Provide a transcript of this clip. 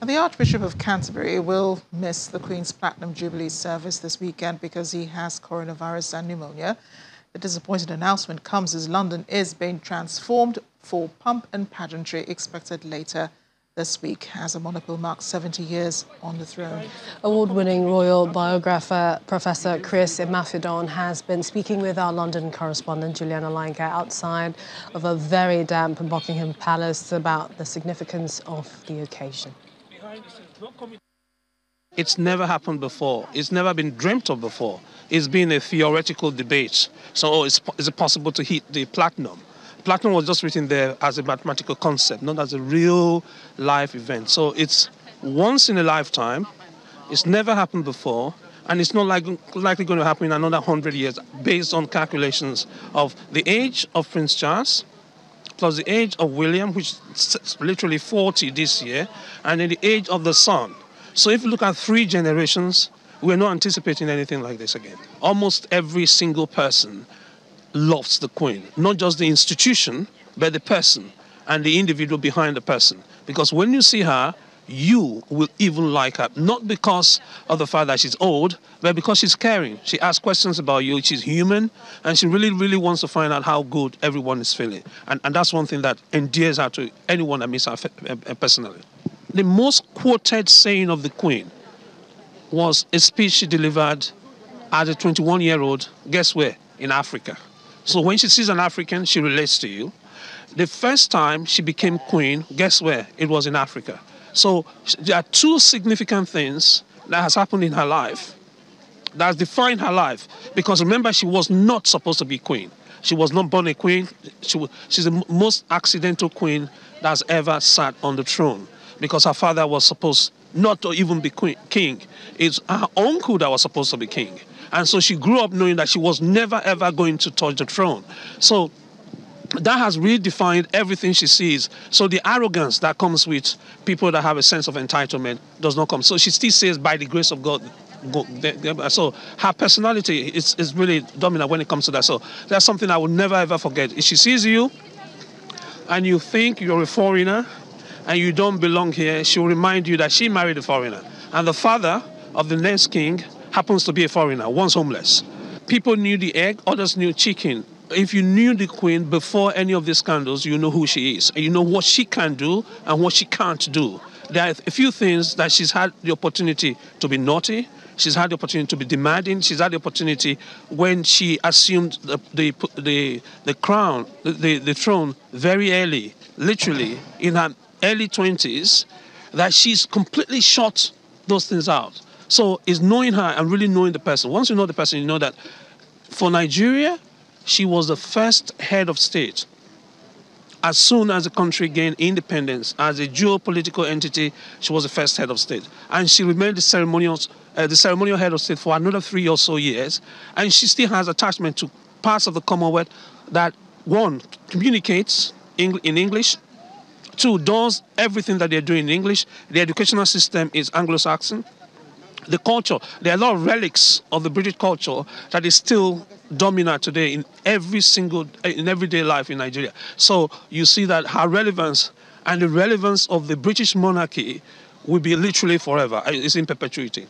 The Archbishop of Canterbury will miss the Queen's Platinum Jubilee service this weekend because he has coronavirus and pneumonia. The disappointing announcement comes as London is being transformed for pomp and pageantry expected later this week as a monarch will mark 70 years on the throne. Award-winning royal biographer Professor Chris Imafidon has been speaking with our London correspondent Juliana Lainka outside of a very damp Buckingham Palace about the significance of the occasion. It's never happened before. It's never been dreamt of before. It's been a theoretical debate. So is it possible to hit the platinum? Platinum was just written there as a mathematical concept, not as a real life event. So it's once in a lifetime. It's never happened before. And it's not likely going to happen in another 100 years based on calculations of the age of Prince Charles, plus the age of William, which is literally 40 this year, and then the age of the son. So if you look at 3 generations, we're not anticipating anything like this again. Almost every single person loves the Queen, not just the institution, but the person and the individual behind the person. Because when you see her, you will even like her, not because of the fact that she's old, but because she's caring. She asks questions about you, she's human, and she really, really wants to find out how good everyone is feeling. And that's one thing that endears her to anyone that meets her personally. The most quoted saying of the Queen was a speech she delivered as a 21-year-old, guess where? In Africa. So when she sees an African, she relates to you. The first time she became Queen, guess where? It was in Africa. So there are 2 significant things that has happened in her life that has defined her life. Because remember, she was not supposed to be Queen. She was not born a queen. She's the most accidental queen that's ever sat on the throne. Because her father was supposed not to even be king. It's her uncle that was supposed to be king. And so she grew up knowing that she was never, ever going to touch the throne. So that has redefined everything she sees. So the arrogance that comes with people that have a sense of entitlement does not come. So she still says, by the grace of God. So her personality is really dominant when it comes to that. So that's something I will never, ever forget. If she sees you and you think you're a foreigner and you don't belong here, she will remind you that she married a foreigner. And the father of the next king happens to be a foreigner, once homeless. People knew the egg, others knew chicken. If you knew the Queen before any of these scandals, you know who she is. And you know what she can do and what she can't do. There are a few things that she's had the opportunity to be naughty. She's had the opportunity to be demanding. She's had the opportunity when she assumed the crown, the throne very early, literally in her early 20s, that she's completely shut those things out. So it's knowing her and really knowing the person. Once you know the person, you know that for Nigeria, she was the first head of state. As soon as the country gained independence, as a geopolitical entity, she was the first head of state. And she remained the ceremonial head of state for another 3 or so years. And she still has attachment to parts of the Commonwealth that, 1, communicates in English, 2, does everything that they're doing in English. The educational system is Anglo-Saxon. The culture, there are a lot of relics of the British culture that is still dominant today in everyday life in Nigeria. So you see that her relevance and the relevance of the British monarchy will be literally forever. It's in perpetuity.